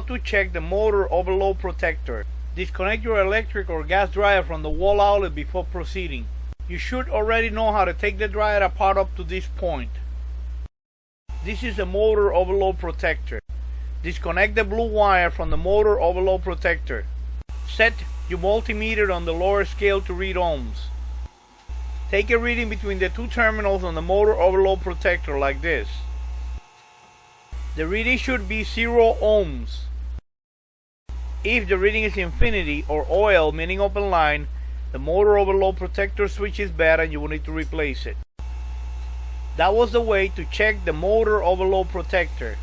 How to check the motor overload protector. Disconnect your electric or gas dryer from the wall outlet before proceeding. You should already know how to take the dryer apart up to this point. This is the motor overload protector. Disconnect the blue wire from the motor overload protector. Set your multimeter on the lower scale to read ohms. Take a reading between the two terminals on the motor overload protector like this. The reading should be 0 ohms. If the reading is infinity or oil, meaning open line, the motor overload protector switch is bad and you will need to replace it. That was the way to check the motor overload protector.